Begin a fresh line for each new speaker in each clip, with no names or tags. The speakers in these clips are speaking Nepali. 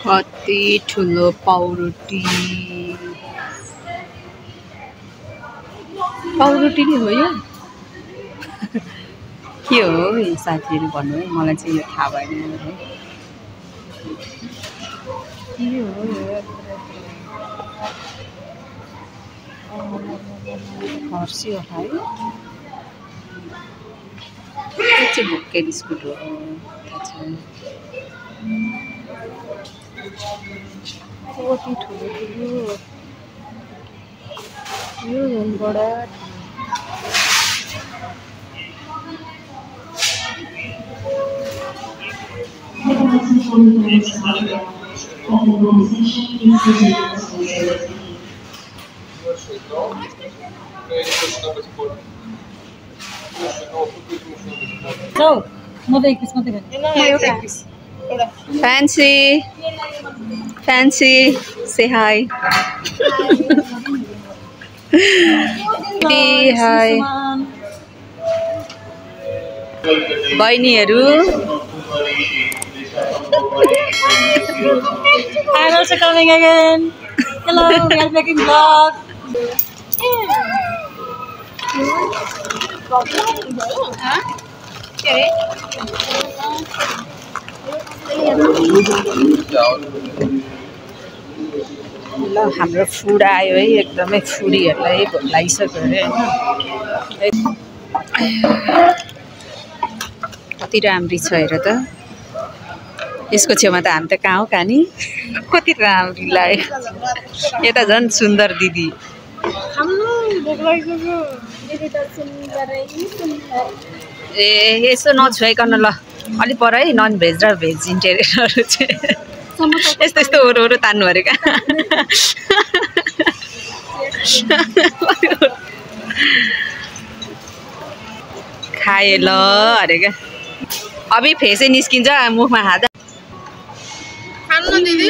कति ठुलो पाउरोटी नै हो यो के हो साथीहरु भन्नु है मलाई चाहिँ यो थाहा भएन है के हो फर्सी हो है यो चाहिँ भुक्के बिस्कुट हो कति ठुलो यो बडा Fancy, say hi. Hi. बहिनीहरु
I'm also coming again. Hello, we are making vlog.
ल हाम्रो फुड आयो है एकदमै फुडीहरुलाई भोलाइसक्यो रे हैन कति राम्री छ हेर त यसको छेउमा त हामी त कहाँ हो कानी कति राम्री लाग्यो यता झन् सुन्दर दिदी ए यसो नछुइकन ल अलि पर है नन भेज र भेज इन्टेरियरहरु चाहिँ यस्तो ओरो तान्नु अरे का खाए ल अरे क्या अभी फेसै निस्किन्छ मुखमा खाँदा
खानु दिदी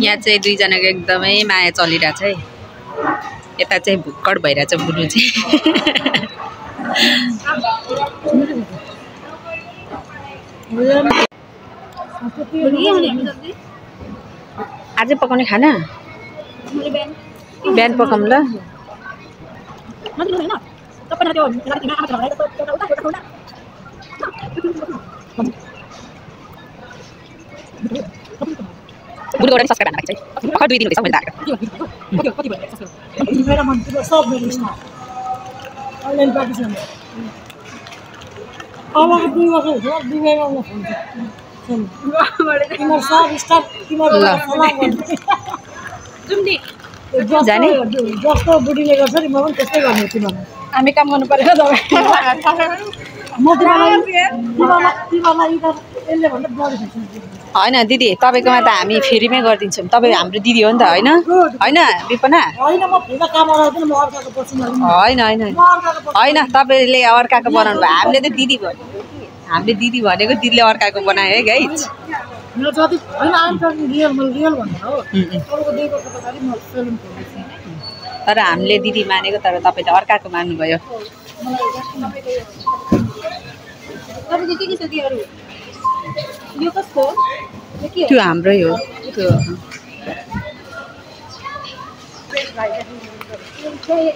यहाँ चाहिँ दुईजनाको एकदमै माया चलिरहेछ है यता चाहिँ भुक्कड भइरहेछ बुढु चाहिँ आज पकाउने खाना बिहान पकाउँ ल बुढोबाट सब्सक्राइब हाल्नु भएको छ 2 दिन हुँदैछ मैले जाने
जस्तो बुढीले गर्छ नि म पनि त्यस्तै गर्ने तिमीलाई हामी काम गर्नु पर्यो
हैन दिदी तपाईकोमा त हामी फ्रीमै गर्दिन्छौँ तपाई हाम्रो दिदी हो नि त हैन हैन विपना
हैन म फ्रीमा काम गराउँदिन म अर्काको पर्सनल
हैन तपाईले अर्काको बनाउनु भयो हामीले त दिदी भन्यो हामीले दिदी भनेको दिदीले अर्काको बनायो है गाइज
म जति हैन आम त रियल भन्दा हो अरूको दुई वर्ष पछाडी म सेलुन खोल्दैछु
तर हामीले दिदी मानेको तर तपाई त अर्काको मान्नु भयो
तपाईको के छ दिहरू यो कस्तो
त्यो हाम्रै हो त्यो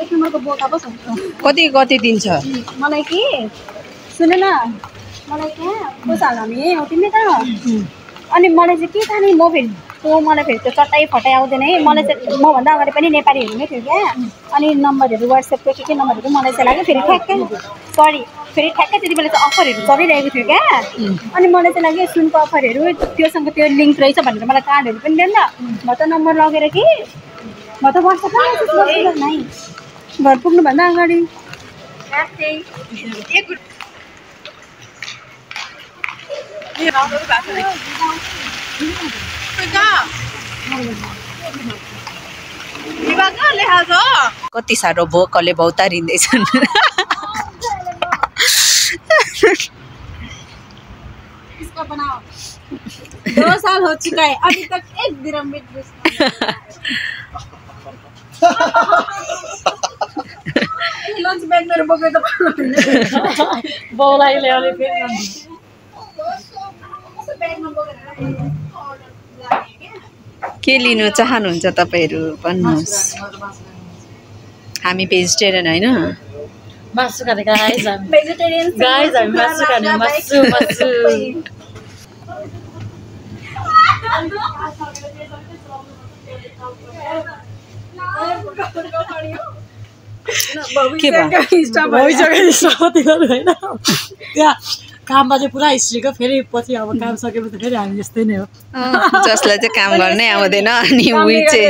एक नम्बरको बोका पो छ
कति दिन्छ
मलाई के सुन न मलाई क्या कोसाल हामी यही हो तिमी कहाँ हो अनि मलाई चाहिँ के खाने म फेरि मलाई फेरि त्यो चट्टाइ फटाइ आउँदैन है मलाई चाहिँ मभन्दा अगाडि पनि नेपालीहरू नै थियो क्या अनि नम्बरहरू वाट्सएपको के नम्बरहरू मलाई चाहिँ लाग्यो फेरि ठ्याक्कै फेरि ठ्याक्कै त्यति बेला चाहिँ अफरहरू चलिरहेको थियो क्या अनि मलाई चाहिँ लाग्यो सुनको अफरहरू त्योसँग त्यो लिङ्क रहेछ भनेर मलाई कार्डहरू पनि दिएन म त नम्बर लगेर कि म त वाट्सएपमा नै घर पुग्नुभन्दा अगाडि
कति साह्रो भोकले भौतारिँदैछन्
2 साल हो चुका है अभी तक एक दिरहम भी लन्च ब्याग मेरो बोकेर त
बाउलाई ल्याउने फेरि
के लिनु चाहनुहुन्छ तपाईहरू भन्नुहोस् हामी भेजिटेरियन हैन
मासु खाने गाइस हामी
भेजिटेरियन
गाइस हामी मासु खाने मासु
के भयो
त्यहाँ काममा चाहिँ पुरा हिस्ट्रीको फेरि पछि अब काम सकेपछि फेरि हामी यस्तै नै हो
जसलाई चाहिँ काम गर्नै आउँदैन अनि उही चाहिँ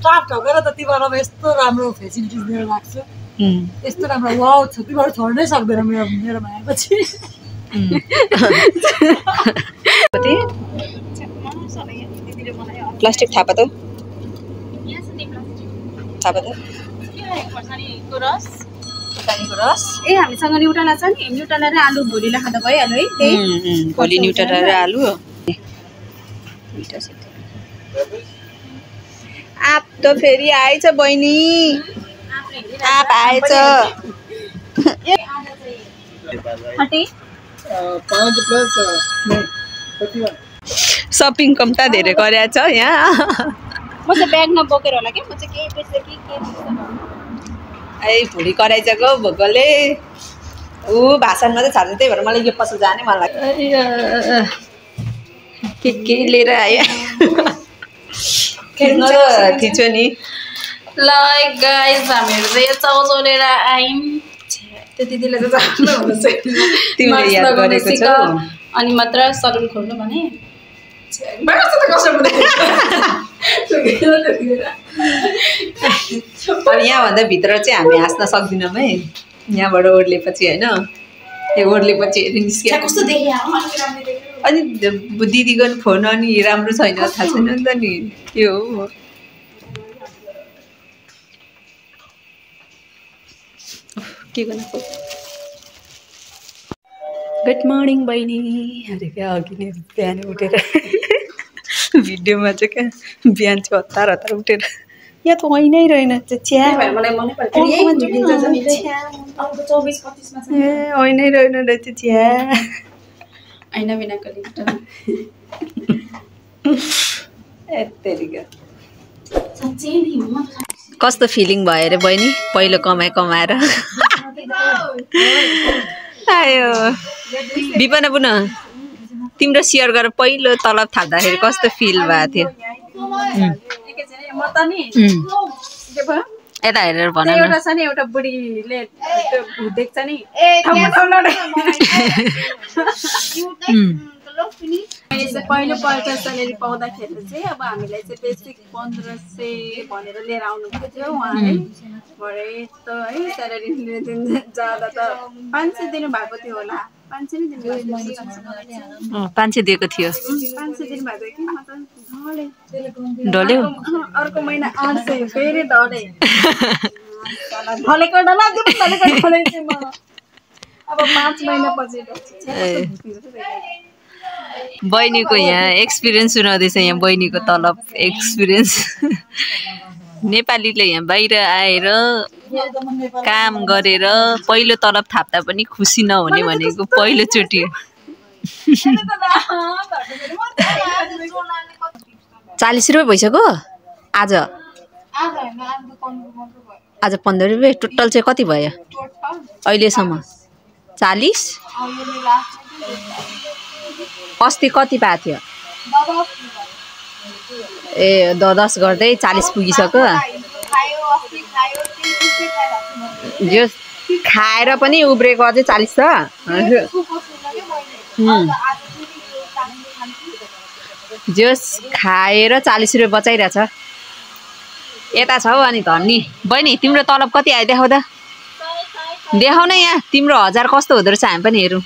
ट्राप ढोकेर त तिमीहरूलाई यस्तो राम्रो फेसिलिटिज दिएर राख्छु यस्तो राम्रो वाउ छ तिमीहरू छोड्नै सक्दैन मेरोमा आएपछि
प्लास्टिक थापा त रस
ए हामीसँग न्युट्रेला छ नि न्युट्रेला र आलु भोलिलाई खाँदा भइहाल्यो है त्यही
भोलि न्युट्रेला र आलु आप त फेरि आएछ बहिनी आप आएछ सपिङ कम्ता धेरै गरेछ यहाँ
म चाहिँ ब्याग नबोकेर होला के म चाहिँ केही बेच्छ कि के
ए भुँडी कराइछ गो भोकले ऊ भाषणमा चाहिँ छाड्छ त्यही भएर मलाई यो पसल जाने मन लाग्छ के लिएर आयो खिच्यो नि
ल गाइस हामीहरू चाहिँ चाउचाउ लिएर आयौँ त्यो दिदीले चाहिँ
तिमीले याद गरेको छौ
अनि मात्र सलुन खोल्नु भने
अब यहाँभन्दा भित्र चाहिँ हामी हाँस्न सक्दैनौँ है यहाँबाट ओर्लेपछि होइन त्यो ओर्लेपछि निस्क्यो
कस्तो देख्यो
अनि दिदीको फोन अनि राम्रो छैन थाहा छैन नि त नि के हो के गर्नु गुड मर्निङ बहिनी अरे क्या अघि नै बिहान उठेर भिडियोमा चाहिँ क्या बिहान चाहिँ हतार उठेर यहाँ त ऐनै रहेन चिया
मलाई मनै पर्छ
ए ऐनै रहेन रहेछ चिया
ऐना बिनाको लिफ्ट
कस्तो फिलिङ भयो अरे बहिनी पहिलो कमाएर आयो बिपना पुन तिम्रो सेयर गरेर पहिलो तलब थाप्दाखेरि कस्तो फिल भएको थियो यता हेरेर भन
एउटा छ नि एउटा बुढीले देख्छ नि पहिलोपल्ट स्यालेरी पाउँदाखेरि चाहिँ अब हामीलाई चाहिँ बेसिक 1500 भनेर लिएर आउनुभएको थियो उहाँले भरे त है स्यालेरी जाँदा त 500 दिनुभएको थियो होला 500 नै दिनुभएको
500 दिएको थियो
500 दिनुभएको थियो कि म त
ढल्यो
अर्को महिना 800 फेरि ढले ढलेको ढला अब 5 महिना पछि
बहिनीको यहाँ एक्सपिरियन्स सुनाउँदैछ यहाँ बहिनीको तलब एक्सपिरियन्स नेपालीले यहाँ बाहिर आएर काम गरेर पहिलो तलब थाप्दा पनि खुसी नहुने भनेको पहिलोचोटि 40 रुपियाँ भइसक्यो आज 15 रुपियाँ टोटल चाहिँ कति भयो अहिलेसम्म 40 अस्ति कति पाएको थियो ए 10 गर्दै 40 पुगिसक्यो जो खाएर पनि उब्रेको अझै 40 छ जोस खाएर 40 रुपियाँ बचाइरहेछ यता छ हौ अनि धन्नी बहिनी तिम्रो तलब कति आयो देखाउ त देखाउ न यहाँ तिम्रो 1000 कस्तो हुँदो रहेछ हामी पनि हेरौँ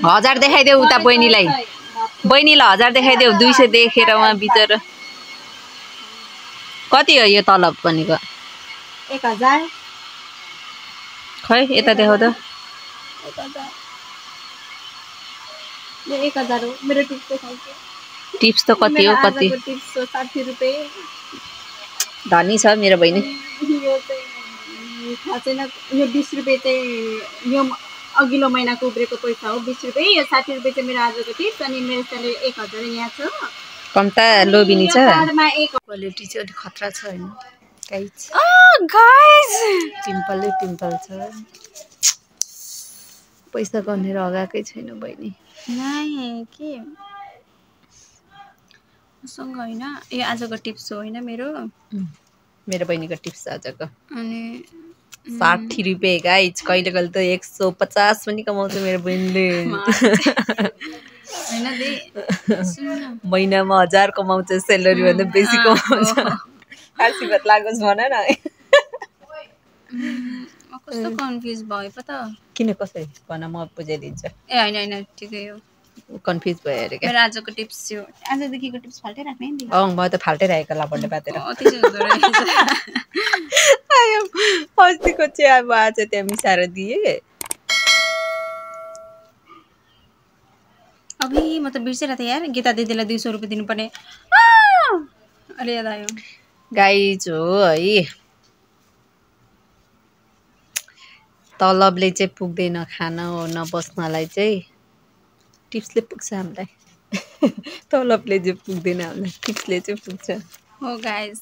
1000 देखाइदेऊ उता बहिनीलाई 1000 देखाइदेऊ 200 देखेर उहाँ बिचरा कति हो यो तलब भनेको
1000
खै यता देखाउ त
1000 हो मेरो टिप्स देखाउँछु
टिप्स त कति हो कति
टिप्स 60 रुपैयाँ
धनी छ मेरो बहिनी।
यो चाहिँ थाहा छैन, यो 20 रुपियाँ चाहिँ यो अघिल्लो महिनाको उब्रेको पैसा हो 20 रुपियाँ। यो 60 रुपियाँ चाहिँ मेरो आजको टिप्स। अनि मेरो स्यालेरी 1000 यहाँ छ।
कम्ता लोबिनी छ।
कार्डमा एक
क्वालिटी चाहिँ अलिक खतरा छ हैन गाइस।
गाइस
पिम्पलै पिम्पल छ। पैसा गनेर अगाएकै छैन बहिनी।
नाइ के सँग हैन, यो आजको टिप्स हो हैन मेरो।
मेरो बहिनीको टिप्स आजको।
अनि
60 रुपियाँ गाइस। कहिले कहिले त 150 पनि कमाउँछ मेरो बहिनीले।
हैन दे सुन
महिनामा 1000 कमाउँछ, सेलरी भन्दा बेसी कमाउँछ। आशीर्वाद लागोस् भन न।
म कस्तो कन्फ्युज भयो पता।
किन कसरी भन म बुझाइदिन्छु।
ए हैन ठिकै हो।
कन्फ्युज भयो अरे के।
मेरो आजको टिप्स थियो। आजदेखिको टिप्स फाल्टै राख्ने नि।
म त फाल्टै राखेको ला बर्थडे बातेर।
त्यसो हुँदो रहेछ।
आयो अस्तिको चाहिँ अब आज त्यहाँ मिसाएर दिए।
अबे म त बिर्सेर थिएँ यार, गीता दिदीलाई 200 रुपियाँ दिनुपर्ने। अहिले याद आयो।
गाइज हो है, तलबले चाहिँ पुग्दैन खाना हो न बस्नलाई चाहिँ टिप्सले पुग्छ हामीलाई। तलबले चाहिँ पुग्दैन हामीलाई, टिप्सले चाहिँ पुग्छ।
हो गाइस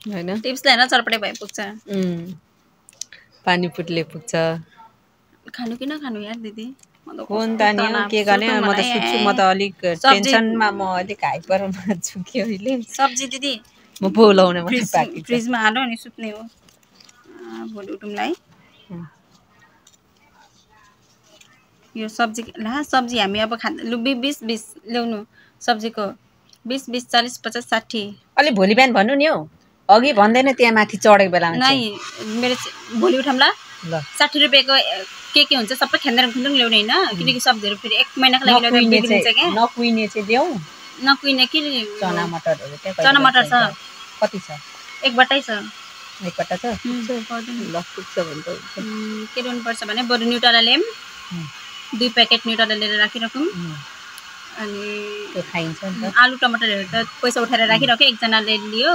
हैन
टिप्सले हैन चरपटे भए पुग्छ।
पानीपुटले पुग्छ।
खानु कि नखानु यार दिदी।
कोन तानी हो के गर्ने। म त सुत्छु। म त अलिक टेन्सनमा म अलिक हाइपरमा छु कि अहिले।
सब्जी दिदी
म बोलाउने मात्रै बाँकी छ।
फ्रिजमा हाल्नु अनि सुत्ने हो। भोलि उठौँला है। यो सब्जी ला सब्जी हामी अब खाँदा लु 20 ल्याउनु सब्जीको 20 40 50 60।
अलि भोलि बिहान भन्नु नि हौ। अघि भन्दैन त्यहाँ माथि चढेको बेलामा
चाहिँ। नाइ मेरो भोलि उठाउँला।
ल
60 रुपियाँको के हुन्छ सबै खेन्देर खुन्दुङ ल्याउने हैन, किनकि सब्जीहरु फेरि 1 महिनाको लागि ल्याउँदा बिग्रिन्छ के।
नकुइने चाहिँ ल्याऊ।
नकुइने के
चना मटरहरु के
चना मटर छ।
कति छ?
एक बट्टै छ।
एक बट्टा छ? ल पुग्छ भने त
के ल्याउनु पर्छ भने बरु न्युट्रेला ल्याम। 2 प्याकेट न्युट्रेला लिएर राखिराखौँ। अनि
त्यो खाइन्छ नि त।
आलु टमाटरहरु त पैसा उठाएर राखिराखे। एकजनाले लियो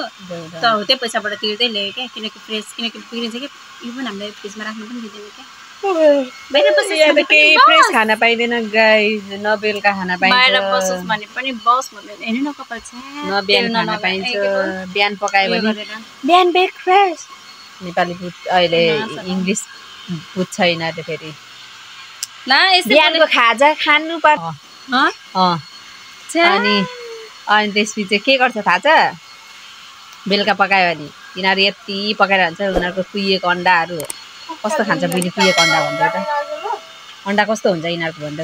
त हो त्यो पैसाबाट तिर्दै ल्यायो के, किनकि फ्रेस किनकि बिग्रिन्छ के। यो पनि हामीले फ्रिजमा राख्नु पनि दिदैन के। बाहिर बसोस्
यहाँ त केही फ्रेस खाना पाइदैन गाइस। न बेलुका खाना पाइन्छ।
बाहिर बसोस् भने पनि बस भन्दैन। हेर्नु न कपाल छ।
न बिहान खाना पाइन्छ। बिहान पकायो भने
बिहान ब्रेकफास्ट।
नेपाली बुझ अहिले इंग्लिश बुझ्छ यिनीहरूले फेरि।
ला यसै
बिहानको खाजा खानु पर्छ। अनि त्यसपछि के गर्छ थाहा छ? बेलुका पकायो भने यिनीहरू यति पकाएर हुन्छ। उनीहरूको कुहिएको अन्डाहरू कस्तो खान्छ बुझ्ने। कुहिएको अन्डा भन्दा त अन्डा कस्तो हुन्छ यिनीहरूको भन्दा।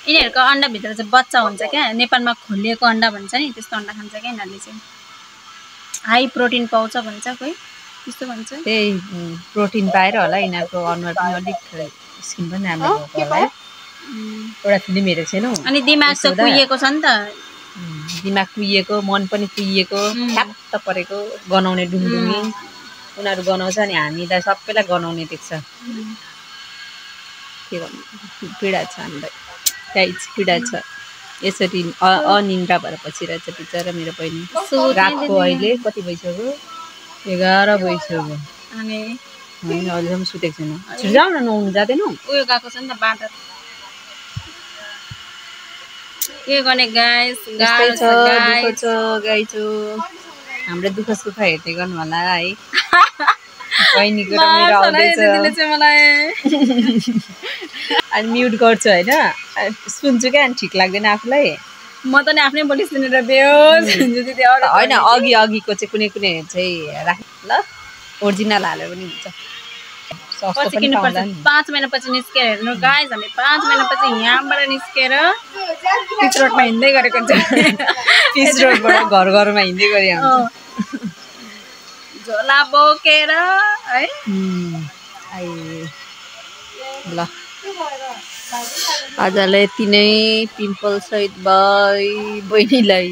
यिनीहरूको अन्डाभित्र चाहिँ बच्चा हुन्छ क्या। नेपालमा खोलिएको अन्डा भन्छ नि, त्यस्तो अन्डा खान्छ क्या यिनीहरूले चाहिँ। हाई प्रोटिन पाउँछ भन्छ कोही, त्यस्तो भन्छ।
त्यही प्रोटिन पाएर होला यिनीहरूको अनुहार पनि अलिक स्किन पनि राम्रो भएको होला। एउटा फिल्म हेरेको छैनौ?
अनि दिमाग चाहिँ कुहिएको छ नि त।
दिमाग कुहिएको, मन पनि कुहिएको, ख्याप्त परेको, गनाउने डुङडुङी उनीहरू गनाउँछ नि हामीलाई सबैलाई गनाउने देख्छ। के गर्नु पीडा छ हामीलाई गाइस, पीडा छ। यसरी अनिन्द्रा भएर बसिरहेछ बिचरा मेरो बहिनी। रातको अहिले कति भइसक्यो? 11 भइसक्यो।
अनि
अहिलेसम्म सुतेको छैन। छिटो जाऊ न, नुहाउनु जाँदैनौ?
उयो गएको छ नि त बाँदर। के गर्ने गाइस, गाइस
गाइस हाम्रो दुःख सुख हेर्दै गर्नु होला है। बहिनीको र मेरो आउँदैछ। अनि म्युट गर्छु हैन, सुन्छु क्या। अनि ठिक लाग्दैन आफूलाई।
म त नि आफ्नै बोली सुनेर बेहोस हुन्छु दिदी।
हैन अघिको चाहिँ कुनै कुनै चाहिँ राख ल। ओरिजिनल हालेर पनि हुन्छ। सस्तो पनि पाउँदा नि।
5 महिनापछि निस्केर हेर्नु गाइस, हामी 5 महिनापछि यहाँबाट निस्केर पिच रोडमा हिँड्दै गरेको हुन्छ।
पिच रोडबाट घर घरमा हिँड्दै गरे हुन्छ।
झोला बोकेर है।
ल आजलाई यति नै। पिम्पल सहित बहिनीलाई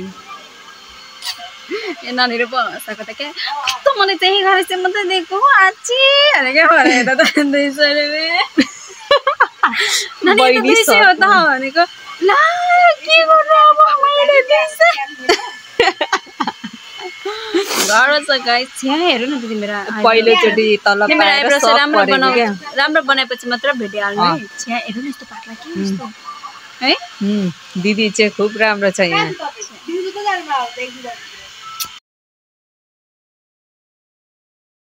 नानीहरू पो हँसाएको त क्या। कस्तो मलाई त्यही गरेर चाहिँ मात्रै दिएको आची अरे क्या भनेर त 200 रुपियाँ। नानी 200 हो त भनेको। ला के गर्नु अब मैले 200 गाह्रो छ गाइस छ्या हेर्नु न दिदी मेरो
पहिलोचोटि तलब
तिम्रो
पाएर
आइब्रो
सब
राम्रो
परेको
बनाउ
क्या।
राम्रो बनाएपछि मात्र भेटिहाल्नु है छ्या हेर्नु न यस्तो पातला के यस्तो है
दिदी चाहिँ खुब राम्रो छ यहाँ।
दिदी त जानु भयो